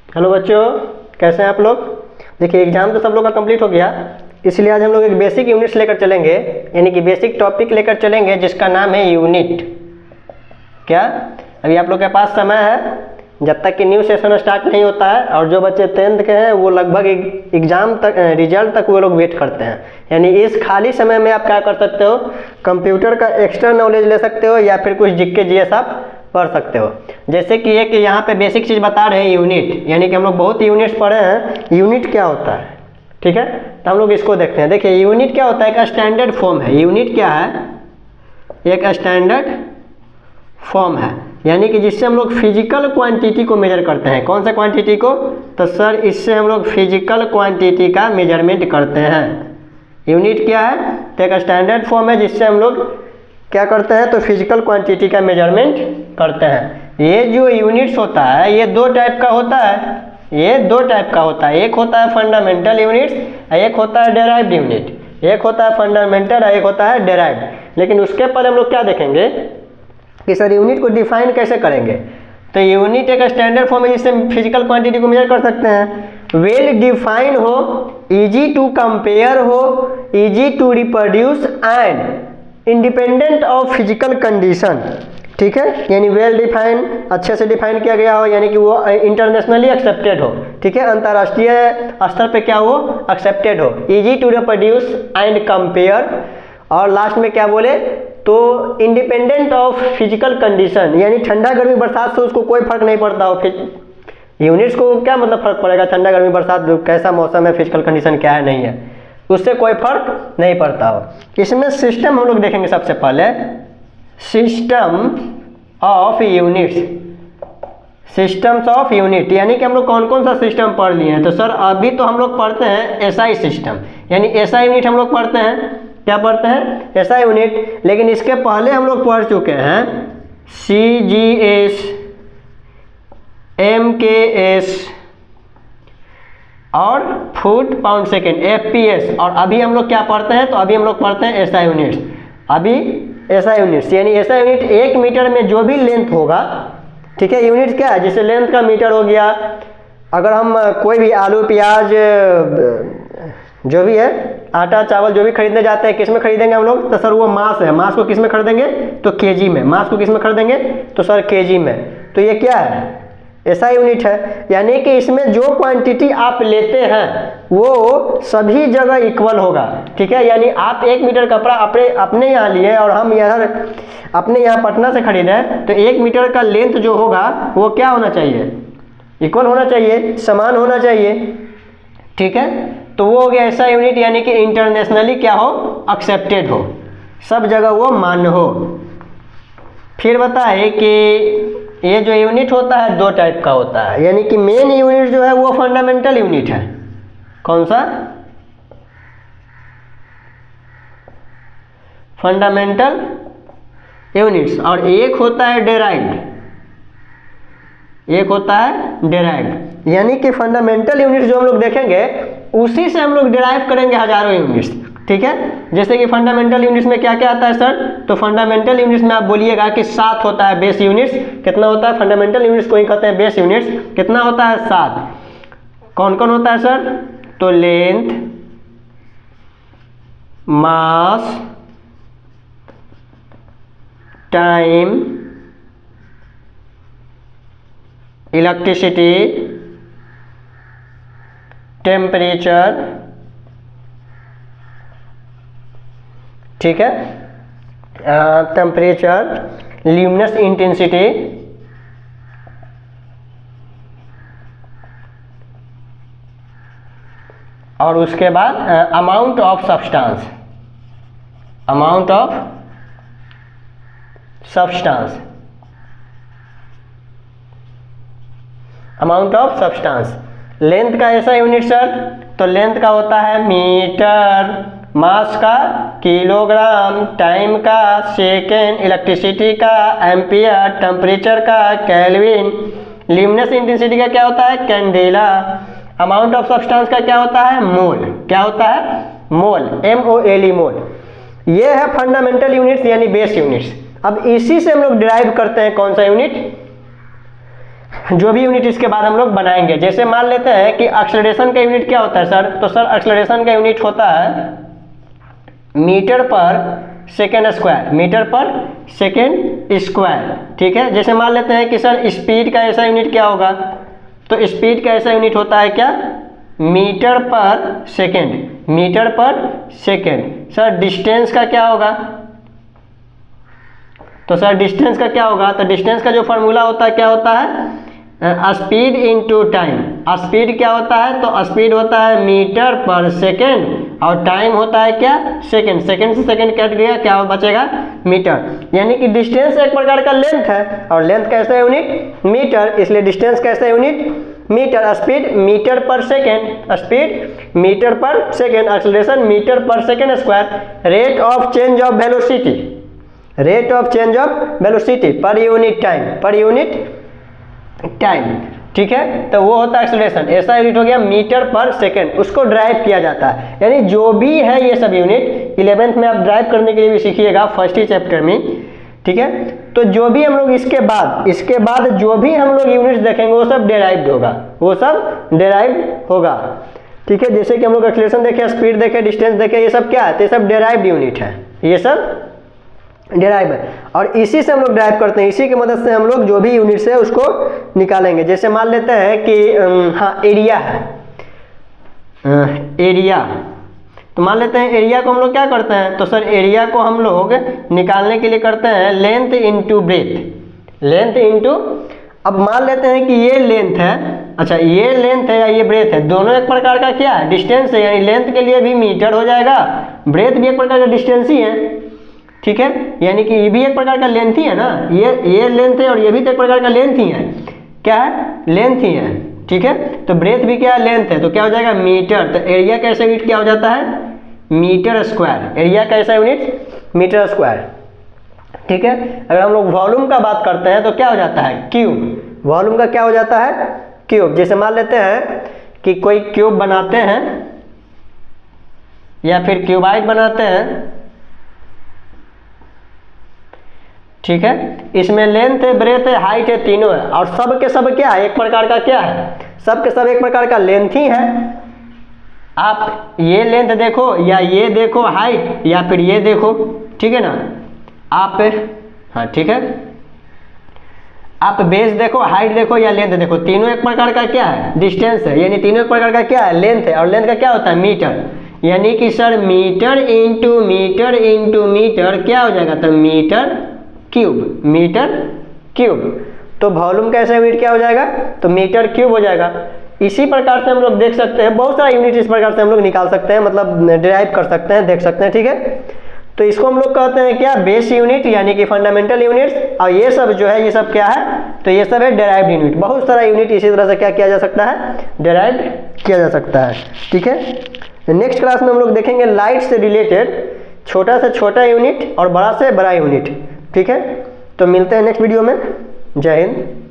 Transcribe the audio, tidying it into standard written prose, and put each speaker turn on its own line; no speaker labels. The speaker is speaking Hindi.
हेलो बच्चों, कैसे हैं आप लोग। देखिए एग्जाम तो सब लोग का कंप्लीट हो गया, इसलिए आज हम लोग एक बेसिक यूनिट्स लेकर चलेंगे, यानी कि बेसिक टॉपिक लेकर चलेंगे जिसका नाम है यूनिट। क्या अभी आप लोग के पास समय है, जब तक कि न्यू सेशन स्टार्ट नहीं होता है, और जो बच्चे 10th के हैं वो लगभग एग्जाम तक रिजल्ट तक वो लोग वेट करते हैं। यानी इस खाली समय में आप क्या कर सकते हो, कंप्यूटर का एक्स्ट्रा नॉलेज ले सकते हो या फिर कुछ जीके जीएस आप पढ़ सकते हो। जैसे कि एक यहाँ पे बेसिक चीज़ बता रहे हैं यूनिट, यानी कि हम लोग बहुत यूनिट्स पढ़े हैं। यूनिट क्या होता है, ठीक है, तो हम लोग इसको देखते हैं। देखिए यूनिट क्या होता है, एक स्टैंडर्ड फॉर्म है। यूनिट क्या है, एक स्टैंडर्ड फॉर्म है, यानी कि जिससे हम लोग फिजिकल क्वांटिटी को मेजर करते हैं। कौन सा क्वांटिटी को, तो सर इससे हम लोग फिजिकल क्वांटिटी का मेजरमेंट करते हैं। यूनिट क्या है, तो एक स्टैंडर्ड फॉर्म है जिससे हम लोग क्या करते हैं, तो फिजिकल क्वांटिटी का मेजरमेंट करते हैं। ये जो यूनिट्स होता है ये दो टाइप का होता है, ये दो टाइप का होता है। एक होता है फंडामेंटल यूनिट्स, एक होता है डेराइव्ड यूनिट। एक होता है फंडामेंटल और एक होता है डेराइव्ड। लेकिन उसके पहले हम लोग क्या देखेंगे कि सर यूनिट को डिफाइन कैसे करेंगे। तो यूनिट एक स्टैंडर्ड फॉर्म है जिससे फिजिकल क्वांटिटी को मेजर कर सकते हैं। वेल डिफाइन हो, इजी टू कंपेयर हो, easy to reproduce and independent of physical condition, ठीक है। यानी वेल डिफाइन, अच्छे से डिफाइन किया गया हो, यानी कि वो इंटरनेशनली एक्सेप्टेड हो, ठीक है, अंतर्राष्ट्रीय स्तर पे क्या हो, एक्सेप्टेड हो। Easy to reproduce and compare, और लास्ट में क्या बोले, तो इंडिपेंडेंट ऑफ फिजिकल कंडीशन, यानी ठंडा गर्मी बरसात से उसको कोई फर्क नहीं पड़ता हो। यूनिट्स को क्या मतलब फर्क पड़ेगा, ठंडा गर्मी बरसात कैसा मौसम है, फिजिकल कंडीशन क्या है, नहीं है, उससे कोई फर्क नहीं पड़ता हो। इसमें सिस्टम हम लोग देखेंगे सबसे पहले, system of units. Systems of unit, यानी कि हम लोग कौन कौन सा सिस्टम पढ़ लिए हैं। तो सर अभी तो हम लोग पढ़ते हैं एसआई सिस्टम, यानी एसआई यूनिट हम लोग पढ़ते हैं। क्या पढ़ते हैं, एसआई यूनिट। लेकिन इसके पहले हम लोग पढ़ चुके हैं सीजीएस, एमकेएस और फुट पाउंड सेकेंड, एफपीएस। और अभी हम लोग क्या पढ़ते हैं, तो अभी हम लोग पढ़ते हैं एसआई यूनिट्स। अभी एसआई यूनिट्स, यानी एसआई यूनिट 1 मीटर में जो भी लेंथ होगा, ठीक है। यूनिट क्या है, जैसे लेंथ का मीटर हो गया। अगर हम कोई भी आलू प्याज जो भी है, आटा चावल जो भी खरीदने जाते हैं, किस में खरीदेंगे हम लोग, तो सर वो मास है। मास को किस में खरीदेंगे, तो केजी में। मास को किस में खरीदेंगे, तो सर केजी में। तो ये क्या है, ऐसा यूनिट है, यानी कि इसमें जो क्वांटिटी आप लेते हैं वो सभी जगह इक्वल होगा, ठीक है। यानी आप 1 मीटर कपड़ा अपने यहाँ लिए और हम यहाँ अपने यहाँ पटना से खरीदे, तो 1 मीटर का लेंथ जो होगा वो क्या होना चाहिए, इक्वल होना चाहिए, समान होना चाहिए, ठीक है। तो वो हो गया ऐसा यूनिट, यानी कि इंटरनेशनली क्या हो, एक्सेप्टेड हो, सब जगह वो मान्य हो। फिर बताए कि ये जो यूनिट होता है दो टाइप का होता है, यानी कि मेन यूनिट जो है वो फंडामेंटल यूनिट है। कौन सा, फंडामेंटल यूनिट्स। और एक होता है डेराइव्ड, एक होता है डेराइव्ड, यानी कि फंडामेंटल यूनिट्स जो हम लोग देखेंगे उसी से हम लोग डेराइव करेंगे हजारों यूनिट्स, ठीक है। जैसे कि फंडामेंटल यूनिट्स में क्या क्या आता है सर, तो फंडामेंटल यूनिट्स में आप बोलिएगा कि 7 होता है बेस यूनिट्स। कितना होता है, फंडामेंटल यूनिट्स को ही कहते हैं बेस यूनिट्स। कितना होता है, 7। कौन कौन होता है सर, तो लेंथ, मास, टाइम, इलेक्ट्रिसिटी, टेम्परेचर, ठीक है, टेम्परेचर, ल्यूमिनस इंटेंसिटी, और उसके बाद amount of substance, amount of substance, amount of substance. Length का ऐसा यूनिट सर, तो लेंथ का होता है मीटर, मास का किलोग्राम, टाइम का सेकेंड, इलेक्ट्रिसिटी का एम्पियर, टेम्परेचर का केल्विन, ल्यूमिनस इंटेंसिटी का क्या होता है, कैंडेला, अमाउंट ऑफ सब्सटेंस का क्या होता है, मोल। क्या होता है, मोल, MOLE, मोल। ये है फंडामेंटल यूनिट्स यानी बेस यूनिट्स। अब इसी से हम लोग डिराइव करते हैं कौन सा यूनिट, जो भी यूनिट इसके बाद हम लोग बनाएंगे, जैसे मान लेते हैं कि एक्सेलरेशन का यूनिट क्या होता है सर, तो सर एक्सेलरेशन का यूनिट होता है मीटर पर सेकेंड स्क्वायर, मीटर पर सेकेंड स्क्वायर, ठीक है। जैसे मान लेते हैं कि सर स्पीड का ऐसा यूनिट क्या होगा, तो स्पीड का ऐसा यूनिट होता है क्या, मीटर पर सेकेंड, मीटर पर सेकेंड। सर डिस्टेंस का क्या होगा, तो सर डिस्टेंस का क्या होगा, तो डिस्टेंस का जो फॉर्मूला होता है क्या होता है, स्पीड इनटू टाइम। स्पीड क्या होता है, तो स्पीड होता है मीटर पर सेकेंड और टाइम होता है क्या, सेकेंड। सेकेंड से सेकेंड कट गया, क्या बचेगा, मीटर। यानी कि डिस्टेंस एक प्रकार का लेंथ है और लेंथ कैसा यूनिट, मीटर, इसलिए डिस्टेंस कैसा यूनिट, मीटर। स्पीड मीटर पर सेकेंड, स्पीड मीटर पर सेकेंड, एक्सेलरेशन मीटर पर second square. Rate of change of velocity, rate of change of velocity per unit time, per unit time, ठीक है। तो वो होता है एक्सेलरेशन, ऐसा यूनिट हो गया मीटर पर सेकेंड, उसको ड्राइव किया जाता है। यानी जो भी है ये सब यूनिट 11th में आप ड्राइव करने के लिए भी सीखिएगा फर्स्ट ही चैप्टर में, ठीक है। तो जो भी हम लोग इसके बाद जो भी हम लोग यूनिट्स देखेंगे वो सब डेराइव्ड होगा, वो सब डेराइव्ड होगा, ठीक है। जैसे कि हम लोग एक्सेलरेशन देखे, स्पीड देखे, डिस्टेंस देखे, ये सब क्या है, तो ये सब डेराइव्ड यूनिट है, ये सब डेराइव है। और इसी से हम लोग ड्राइव करते हैं, इसी की मदद से हम लोग जो भी यूनिट्स है उसको निकालेंगे। जैसे मान लेते हैं कि हाँ एरिया है, एरिया, तो मान लेते हैं एरिया को हम लोग क्या करते हैं, तो सर एरिया को हम लोग निकालने के लिए करते हैं length into breadth, length into, अब मान लेते हैं कि ये लेंथ है, अच्छा ये लेंथ है या ये ब्रेथ है, दोनों एक प्रकार का क्या है, डिस्टेंस है। यानी लेंथ के लिए भी मीटर हो जाएगा, ब्रेथ भी एक प्रकार का डिस्टेंस ही है, ठीक है। यानी कि ये भी एक प्रकार का लेंथ ही है ना, ये लेंथ है और ये भी तो एक प्रकार का लेंथ ही है, क्या है, लेंथ ही है, ठीक है। तो ब्रेथ भी क्या है, लेंथ है, तो क्या हो जाएगा, मीटर। तो एरिया का ऐसा यूनिट क्या हो जाता है, मीटर स्क्वायर, एरिया का ऐसा यूनिट मीटर स्क्वायर, ठीक है। अगर हम लोग वॉल्यूम का बात करते हैं तो क्या हो जाता है, क्यूब, वॉल्यूम का क्या हो जाता है, क्यूब। जैसे मान लेते हैं कि कोई क्यूब बनाते हैं या फिर क्यूबाइड बनाते हैं, ठीक है। इसमें लेंथ है, ब्रेथ है, हाइट है, तीनों है और सब के सब क्या है, एक प्रकार का क्या है, सब के सब एक प्रकार का लेंथ ही है। आप ये लेंथ देखो या ये देखो हाइट या फिर ये देखो, ठीक है ना, आप हाँ ठीक है, आप बेस देखो, हाइट देखो या लेंथ देखो, तीनों एक प्रकार का क्या है, डिस्टेंस है। यानी तीनों एक प्रकार का क्या है, लेंथ है। और लेंथ का क्या होता है, मीटर। यानी कि sir metre into metre into metre क्या हो जाएगा, तो मीटर क्यूब, मीटर क्यूब। तो वॉल्यूम का ऐसा यूनिट क्या हो जाएगा, तो मीटर क्यूब हो जाएगा। इसी प्रकार से हम लोग देख सकते हैं, बहुत सारा यूनिट इस प्रकार से हम लोग निकाल सकते हैं, मतलब डिराइव कर सकते हैं, देख सकते हैं, ठीक है। तो इसको हम लोग कहते हैं क्या, बेस यूनिट, यानी कि फंडामेंटल यूनिट्स। और ये सब जो है, ये सब क्या है, तो ये सब है डेराइव्ड यूनिट। बहुत सारा यूनिट इसी तरह से क्या किया जा सकता है, डेराइव किया जा सकता है, ठीक है। नेक्स्ट क्लास में हम लोग देखेंगे लाइट से रिलेटेड छोटा से छोटा यूनिट और बड़ा से बड़ा यूनिट, ठीक है। तो मिलते हैं नेक्स्ट वीडियो में। जय हिंद।